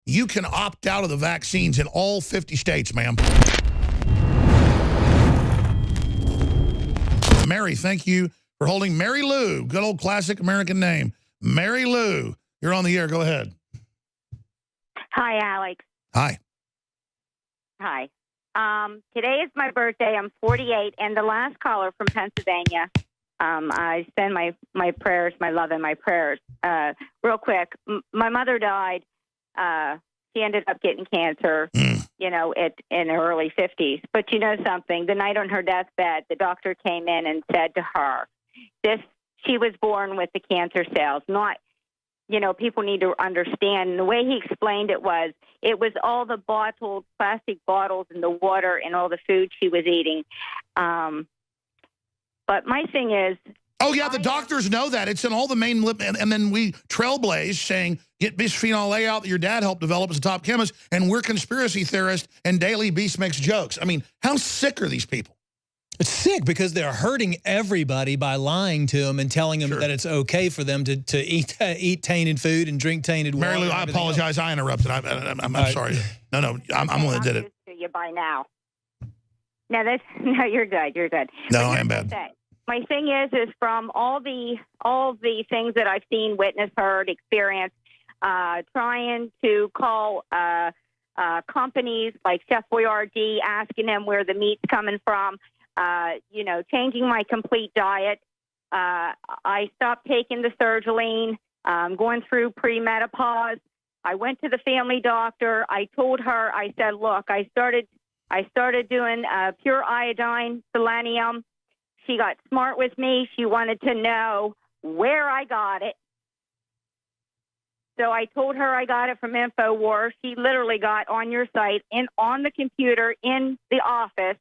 you can opt out of the vaccines in all 50 states, ma'am. Mary, thank you for holding. Mary Lou, good old classic American name. Mary Lou, you're on the air. Go ahead. Hi, Alex. Hi. Hi. Today is my birthday. I'm 48, and the last caller from Pennsylvania, I send my prayers, my love and my prayers. Real quick, my mother died. She ended up getting cancer, you know, in her early 50s. But you know something? The night on her deathbed, the doctor came in and said to her, she was born with the cancer cells, not, you know, people need to understand. And the way he explained it was all the bottled plastic bottles and the water and all the food she was eating. But my thing is... Oh, yeah, the doctors know that. It's in all the main... And then we trailblaze saying, get bisphenol A out that your dad helped develop as a top chemist, and we're conspiracy theorists, and Daily Beast makes jokes. I mean, how sick are these people? It's sick because they're hurting everybody by lying to them and telling them that it's okay for them to eat tainted food and drink tainted water. Mary Lou, I apologize. I interrupted. I'm sorry. No, I'm the one that did it. To you by now. No, you're good. You're good. No, I am bad. My thing is from all the things that I've seen, witnessed, heard, experienced, trying to call companies like Chef Boyardee, asking them where the meat's coming from. You know, changing my complete diet. I stopped taking the Sertraline, going through premenopause. I went to the family doctor. I told her, I said, look, I started doing pure iodine, selenium. She got smart with me. She wanted to know where I got it. So I told her I got it from InfoWars. She literally got on your site and on the computer in the office.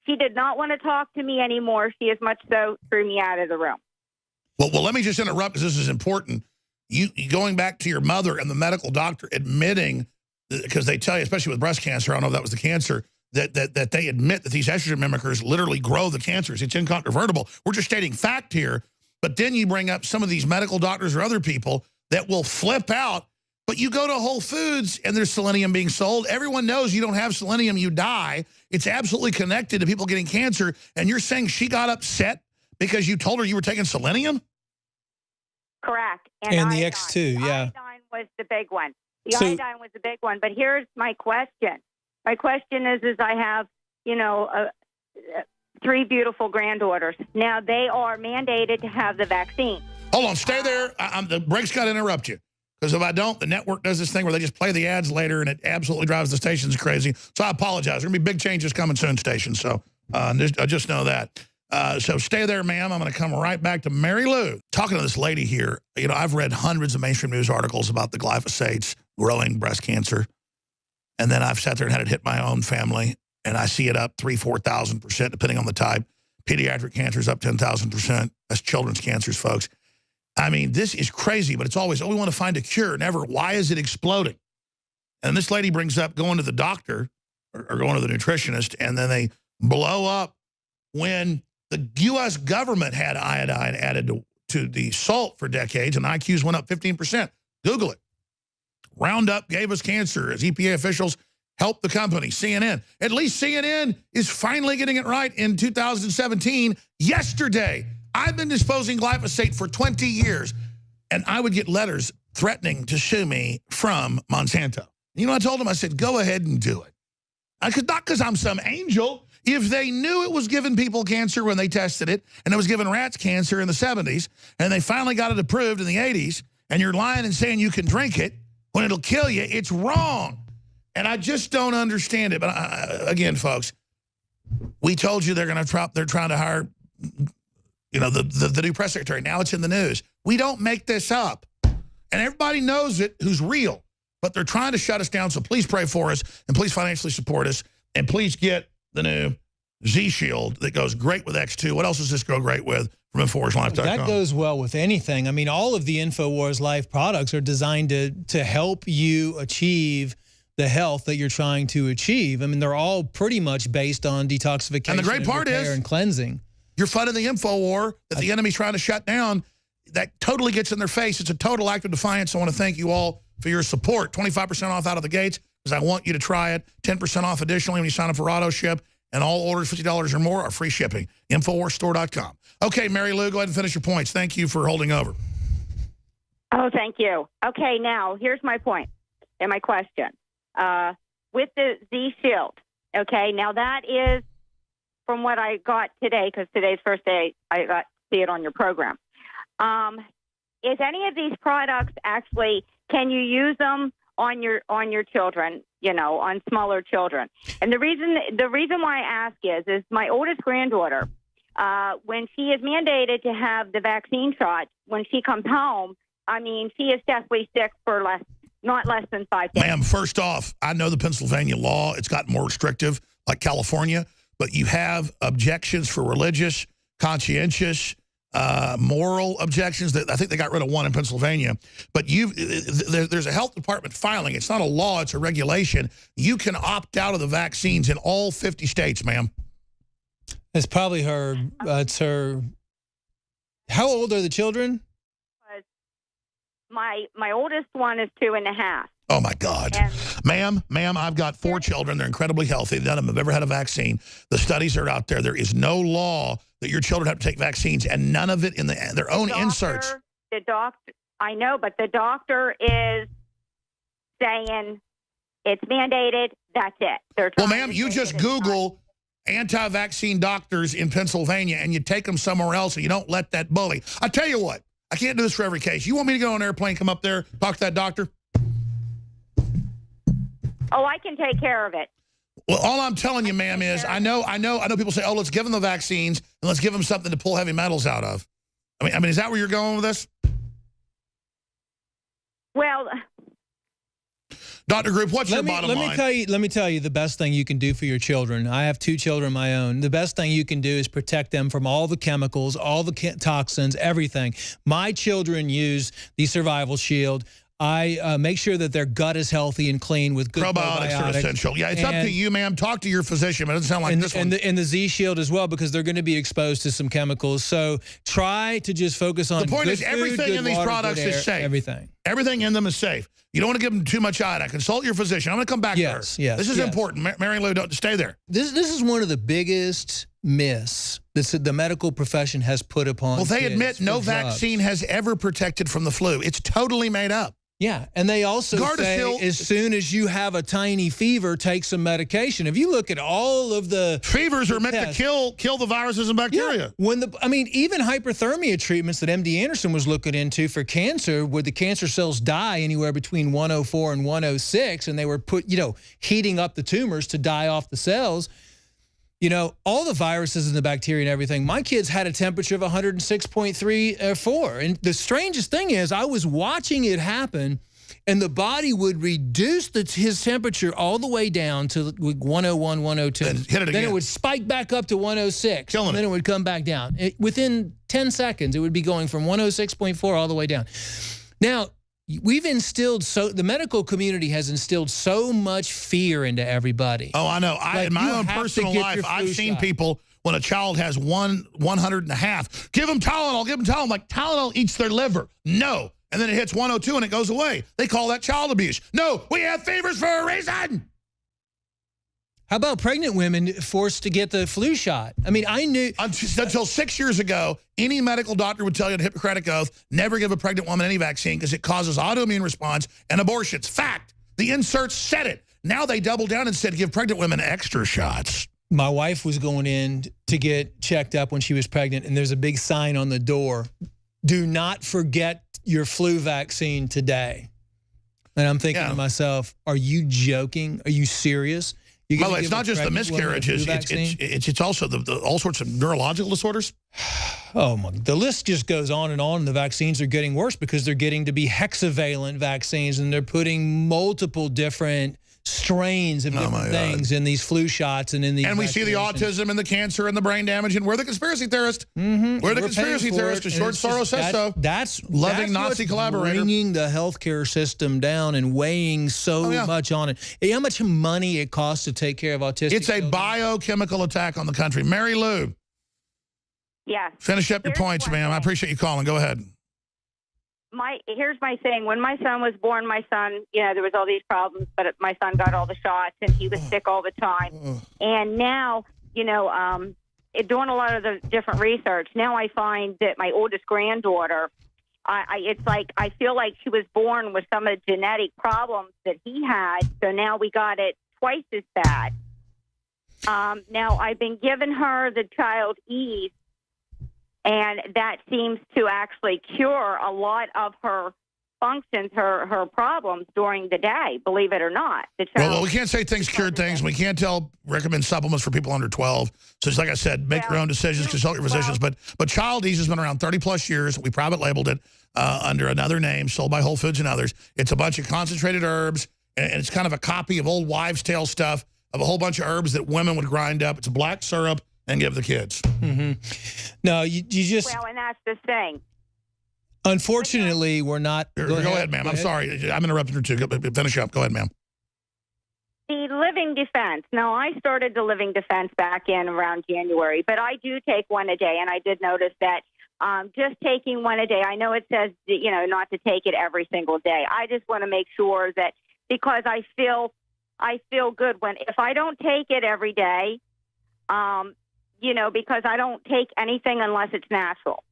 She did not want to talk to me anymore. She as much so threw me out of the room. Well, let me just interrupt because this is important. You going back to your mother and the medical doctor admitting, because they tell you, especially with breast cancer, I don't know if that was the cancer, that they admit that these estrogen mimickers literally grow the cancers. It's incontrovertible. We're just stating fact here. But then you bring up some of these medical doctors or other people that will flip out. But you go to Whole Foods and there's selenium being sold. Everyone knows you don't have selenium, you die. It's absolutely connected to people getting cancer. And you're saying she got upset because you told her you were taking selenium? Correct. And the X2, yeah. The iodine was the big one. The iodine was the big one. But here's my question. My question is I have, you know, 3 beautiful granddaughters. Now, they are mandated to have the vaccine. Hold on, stay there. The break's got to interrupt you. Because if I don't, the network does this thing where they just play the ads later, and it absolutely drives the stations crazy. So I apologize. There are going to be big changes coming soon, station. So I just know that. So stay there, ma'am. I'm going to come right back to Mary Lou. Talking to this lady here, you know, I've read hundreds of mainstream news articles about the glyphosates growing breast cancer. And then I've sat there and had it hit my own family, and I see it up 3,000 to 4,000%, depending on the type. Pediatric cancer is up 10,000%. That's children's cancers, folks. I mean, this is crazy, but it's always, we want to find a cure. Never, why is it exploding? And this lady brings up going to the doctor or going to the nutritionist, and then they blow up when the U.S. government had iodine added to the salt for decades, and IQs went up 15%. Google it. Roundup gave us cancer as EPA officials helped the company. CNN. At least CNN is finally getting it right in 2017. Yesterday, I've been disposing glyphosate for 20 years, and I would get letters threatening to sue me from Monsanto. You know, I told them, I said, go ahead and do it. Not because I'm some angel. If they knew it was giving people cancer when they tested it, and it was giving rats cancer in the 70s, and they finally got it approved in the 80s, and you're lying and saying you can drink it when it'll kill you, it's wrong. And I just don't understand it. But again, folks, we told you they're trying to hire, you know, the new press secretary. Now it's in the news. We don't make this up. And everybody knows it who's real. But they're trying to shut us down, so please pray for us, and please financially support us, and please get the new Z-Shield that goes great with X2. What else does this go great with from InfoWarsLife.com? That goes well with anything. I mean, all of the InfoWars Life products are designed to help you achieve the health that you're trying to achieve. I mean, they're all pretty much based on detoxification and the great part is, and cleansing. You're fighting the info war that the enemy's trying to shut down. That totally gets in their face. It's a total act of defiance. I want to thank you all for your support. 25% off out of the gates because I want you to try it. 10% off additionally when you sign up for AutoShip. And all orders $50 or more are free shipping. InfoWarsStore.com. Okay, Mary Lou, go ahead and finish your points. Thank you for holding over. Oh, thank you. Okay, now here's my point and my question. With the Z Shield, okay, now that is from what I got today, because today's first day I got to see it on your program. Is any of these products actually, can you use them on your children, you know, on smaller children? And the reason why I ask is my oldest granddaughter, when she is mandated to have the vaccine shot, when she comes home, I mean, she is deathly sick for not less than 5 days. Ma'am, first off, I know the Pennsylvania law, it's gotten more restrictive, like California, but you have objections for religious, conscientious, moral objections. That I think they got rid of one in Pennsylvania. But there's a health department filing. It's not a law, it's a regulation. You can opt out of the vaccines in all 50 states, ma'am. It's probably her, it's her. How old are the children? My oldest one is 2.5. Oh, my God. Ma'am, I've got 4 children. They're incredibly healthy. None of them have ever had a vaccine. The studies are out there. There is no law that your children have to take vaccines, and none of it in their own inserts. The doctor, I know, but the doctor is saying it's mandated. That's it. Well, ma'am, you just Google anti-vaccine doctors in Pennsylvania, and you take them somewhere else, and you don't let that bully. I tell you what, I can't do this for every case. You want me to go on an airplane, come up there, talk to that doctor? Oh, I can take care of it. Well, all I'm telling you, ma'am, is I know people say, oh, let's give them the vaccines and let's give them something to pull heavy metals out of. I mean, is that where you're going with this? Well, Dr. Group, what's your bottom line? Let me tell you the best thing you can do for your children. I have 2 children of my own. The best thing you can do is protect them from all the chemicals, all the toxins, everything. My children use the Survival Shield. I make sure that their gut is healthy and clean with good probiotics. Are essential. Yeah, it's up to you, ma'am. Talk to your physician. But it doesn't sound like this one. And the Z Shield as well, because they're going to be exposed to some chemicals. So try to just focus on. The point is, food, everything in these products is safe. Everything in them is safe. You don't want to give them too much iodine. Consult your physician. I'm going to come back to her. Yes, this is important. Mary Lou, don't stay there. This is one of the biggest myths that the medical profession has put upon. Well, they admit no vaccine has ever protected from the flu. It's totally made up. Yeah, and they also say as soon as you have a tiny fever, take some medication. If you look at all of the fevers are meant to kill the viruses and bacteria. Yeah, I mean, even hyperthermia treatments that MD Anderson was looking into for cancer, where the cancer cells die anywhere between 104 and 106, and they were heating up the tumors to die off the cells. You know, all the viruses and the bacteria and everything, my kids had a temperature of 106.3 or 4. And the strangest thing is I was watching it happen, and the body would reduce his temperature all the way down to 101, 102. And hit it again. Then it would spike back up to 106. And then it would come back down. Within 10 seconds, it would be going from 106.4 all the way down. Now, we've instilled the medical community has instilled so much fear into everybody. Oh, I know. In my own personal life, I've seen people when a child has 100.5, give them Tylenol, give them Tylenol. Like, Tylenol eats their liver. No. And then it hits 102 and it goes away. They call that child abuse. No, we have fevers for a reason. How about pregnant women forced to get the flu shot? I mean, I knew. Until 6 years ago, any medical doctor would tell you on Hippocratic Oath, never give a pregnant woman any vaccine because it causes autoimmune response and abortions. Fact. The inserts said it. Now they doubled down and said give pregnant women extra shots. My wife was going in to get checked up when she was pregnant, and there's a big sign on the door, do not forget your flu vaccine today. And I'm thinking to myself, are you joking? Are you serious? By the way, it's not just the miscarriages. It's also the all sorts of neurological disorders. Oh, my. The list just goes on, and the vaccines are getting worse because they're getting to be hexavalent vaccines, and they're putting multiple different strains of different things in these flu shots and in these. And we see the autism and the cancer and the brain damage, and we're the conspiracy theorists. We're the conspiracy theorists. George Soros says so. That's loving Nazi collaborator, bringing the healthcare system down and weighing so much on it. How much money it costs to take care of autistic It's a children? Biochemical attack on the country. Mary Lou. Yes. Finish up your points, ma'am. I appreciate you calling. Go ahead. here's my thing. When my son was born, my son, there was all these problems, but my son got all the shots and he was sick all the time. And now, doing a lot of the different research, now I find that my oldest granddaughter, it's like I feel like she was born with some of the genetic problems that he had. So now we got it twice as bad. Now I've been giving her the Child Ease, and that seems to actually cure a lot of her functions, her problems during the day, believe it or not. Well, we can't say things cure things. We can't recommend supplements for people under 12. So it's like I said, make your own decisions, consult your physicians. But Child Ease has been around 30-plus years. We private labeled it under another name, sold by Whole Foods and others. It's a bunch of concentrated herbs, and it's kind of a copy of old wives' tale stuff of a whole bunch of herbs that women would grind up. It's a black syrup and give the kids. No, you just... Well, and that's the thing. Unfortunately, we're not... Go ahead, ma'am. I'm sorry. I'm interrupting her, too. Finish up. Go ahead, ma'am. The Living Defense. Now, I started the Living Defense back in around January, but I do take one a day, and I did notice that just taking one a day, I know it says, not to take it every single day. I just want to make sure that, because I feel good if I don't take it every day, because I don't take anything unless it's natural.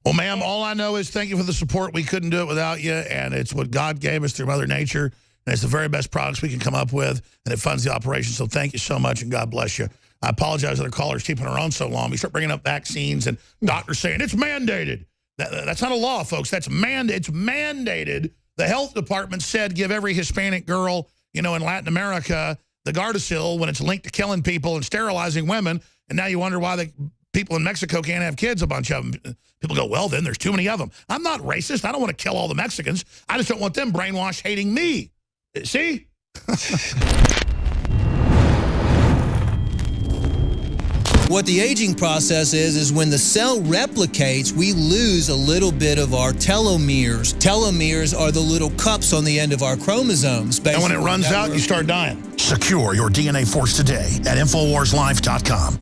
Well, ma'am, all I know is thank you for the support. We couldn't do it without you, and it's what God gave us through Mother Nature, and it's the very best products we can come up with, and it funds the operation. So thank you so much, and God bless you. I apologize to the callers keeping her on so long. We start bringing up vaccines and doctors saying it's mandated. That's not a law, folks. It's mandated. The health department said give every Hispanic girl, in Latin America, the Gardasil when it's linked to killing people and sterilizing women, and now you wonder why the people in Mexico can't have kids, a bunch of them. People go, well, then there's too many of them. I'm not racist. I don't want to kill all the Mexicans. I just don't want them brainwashed hating me. See? What the aging process is when the cell replicates, we lose a little bit of our telomeres. Telomeres are the little cups on the end of our chromosomes. And when it runs out, you start dying. Secure your DNA force today at InfoWarsLife.com.